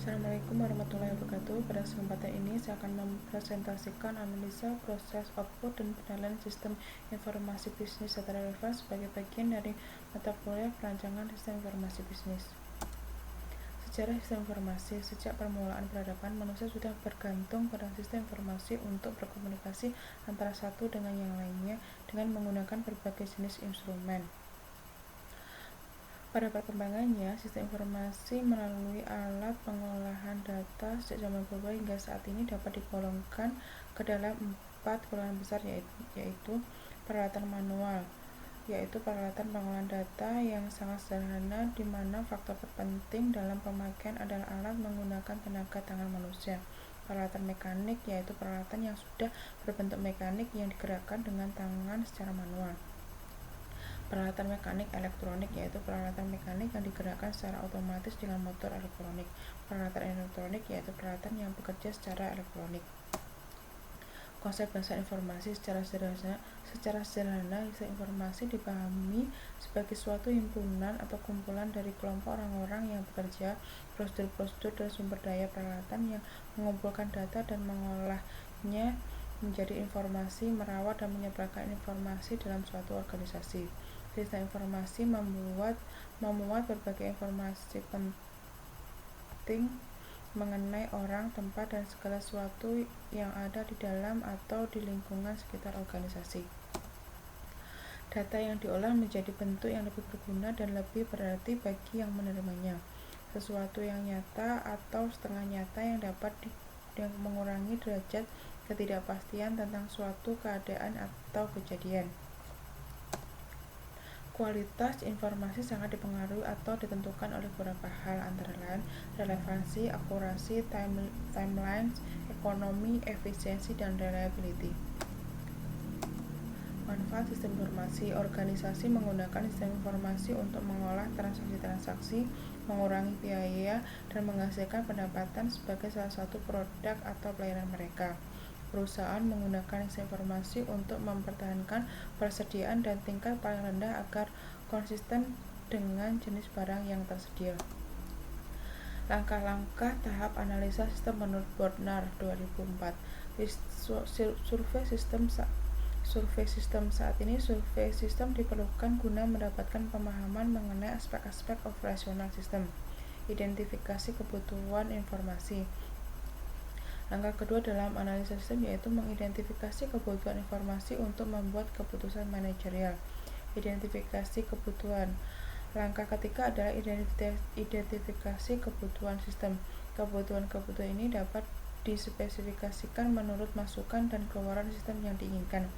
Assalamualaikum warahmatullahi wabarakatuh. Pada kesempatan ini saya akan mempresentasikan analisa proses output dan penilaian sistem informasi bisnis secara relevan sebagai bagian dari mata kuliah perancangan sistem informasi bisnis. Sejarah sistem informasi. Sejak permulaan peradaban, manusia sudah bergantung pada sistem informasi untuk berkomunikasi antara satu dengan yang lainnya dengan menggunakan berbagai jenis instrumen. Pada perkembangannya, sistem informasi melalui alat pengolahan data sejak zaman purba hingga saat ini dapat digolongkan ke dalam 4 golongan besar, yaitu peralatan manual, yaitu peralatan pengolahan data yang sangat sederhana di mana faktor terpenting dalam pemakaian adalah alat menggunakan tenaga tangan manusia. Peralatan mekanik, yaitu peralatan yang sudah berbentuk mekanik yang digerakkan dengan tangan secara manual. Peralatan mekanik elektronik, yaitu peralatan mekanik yang digerakkan secara otomatis dengan motor elektronik. Peralatan elektronik, yaitu peralatan yang bekerja secara elektronik. Konsep dasar informasi. Secara sederhana, sistem informasi dipahami sebagai suatu himpunan atau kumpulan dari kelompok orang-orang yang bekerja, prosedur-prosedur dan sumber daya peralatan yang mengumpulkan data dan mengolahnya menjadi informasi, merawat dan menyebarkan informasi dalam suatu organisasi. Sistem informasi memuat berbagai informasi penting mengenai orang, tempat, dan segala sesuatu yang ada di dalam atau di lingkungan sekitar organisasi. Data yang diolah menjadi bentuk yang lebih berguna dan lebih berarti bagi yang menerimanya. Sesuatu yang nyata atau setengah nyata yang dapat mengurangi derajat ketidakpastian tentang suatu keadaan atau kejadian. Kualitas informasi sangat dipengaruhi atau ditentukan oleh beberapa hal, antara lain relevansi, akurasi, timelines, ekonomi, efisiensi, dan reliability. Manfaat sistem informasi. Organisasi menggunakan sistem informasi untuk mengolah transaksi-transaksi, mengurangi biaya, dan menghasilkan pendapatan sebagai salah satu produk atau pelayanan mereka. Perusahaan menggunakan sistem informasi untuk mempertahankan persediaan dan tingkat paling rendah agar konsisten dengan jenis barang yang tersedia. Langkah-langkah tahap analisa sistem menurut Bodnar 2004. Survei sistem. Saat ini survei sistem diperlukan guna mendapatkan pemahaman mengenai aspek-aspek operasional sistem. Identifikasi kebutuhan informasi. Langkah kedua dalam analisa sistem yaitu mengidentifikasi kebutuhan informasi untuk membuat keputusan manajerial. Identifikasi kebutuhan. Langkah ketiga adalah identifikasi kebutuhan sistem. Kebutuhan ini dapat dispesifikasikan menurut masukan dan keluaran sistem yang diinginkan.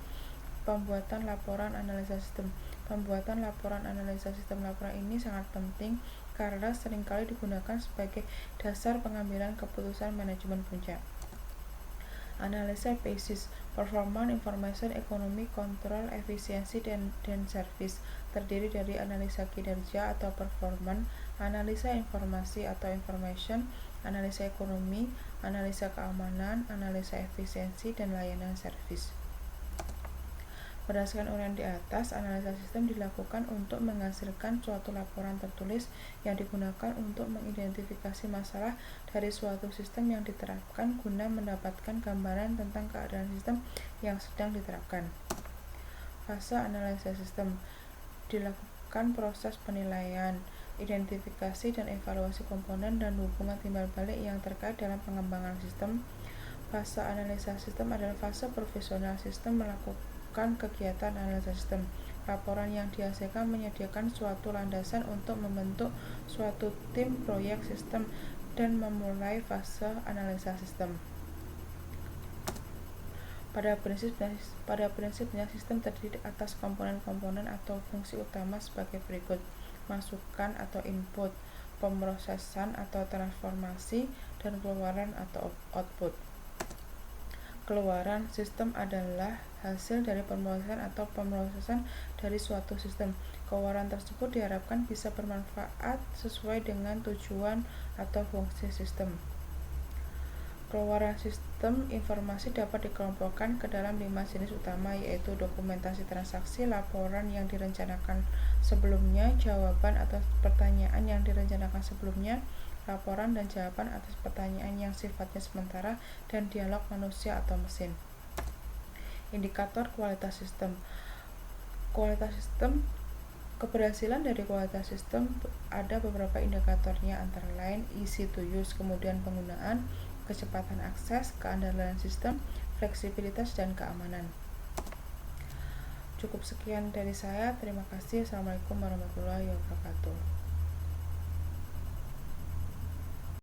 Pembuatan laporan analisa sistem. Pembuatan laporan analisa sistem. Laporan ini sangat penting karena seringkali digunakan sebagai dasar pengambilan keputusan manajemen puncak. Analisa basis, performance, information, ekonomi, kontrol, efisiensi, dan service. Terdiri dari analisa kinerja atau performance, analisa informasi atau information, analisa ekonomi, analisa keamanan, analisa efisiensi, dan layanan service. Berdasarkan uraian di atas, analisa sistem dilakukan untuk menghasilkan suatu laporan tertulis yang digunakan untuk mengidentifikasi masalah dari suatu sistem yang diterapkan guna mendapatkan gambaran tentang keadaan sistem yang sedang diterapkan. Fase analisa sistem. Dilakukan proses penilaian, identifikasi dan evaluasi komponen dan hubungan timbal balik yang terkait dalam pengembangan sistem. Fase analisa sistem adalah fase profesional sistem melakukan kegiatan analisa sistem. Laporan yang dihasilkan menyediakan suatu landasan untuk membentuk suatu tim proyek sistem dan memulai fase analisa sistem. Pada prinsipnya sistem terdiri atas komponen-komponen atau fungsi utama sebagai berikut: masukan atau input, pemrosesan atau transformasi, dan keluaran atau output. Keluaran sistem adalah hasil dari pemrosesan dari suatu sistem. Keluaran tersebut diharapkan bisa bermanfaat sesuai dengan tujuan atau fungsi sistem. Keluaran sistem informasi dapat dikelompokkan ke dalam 5 jenis utama, yaitu dokumentasi transaksi, laporan yang direncanakan sebelumnya, jawaban atas pertanyaan yang direncanakan sebelumnya, laporan dan jawaban atas pertanyaan yang sifatnya sementara, dan dialog manusia atau mesin. Indikator kualitas sistem. Kualitas sistem. Keberhasilan dari kualitas sistem ada beberapa indikatornya, antara lain easy to use, kemudian penggunaan, kecepatan akses, keandalan sistem, fleksibilitas, dan keamanan. Cukup sekian dari saya. Terima kasih. Assalamualaikum warahmatullahi wabarakatuh.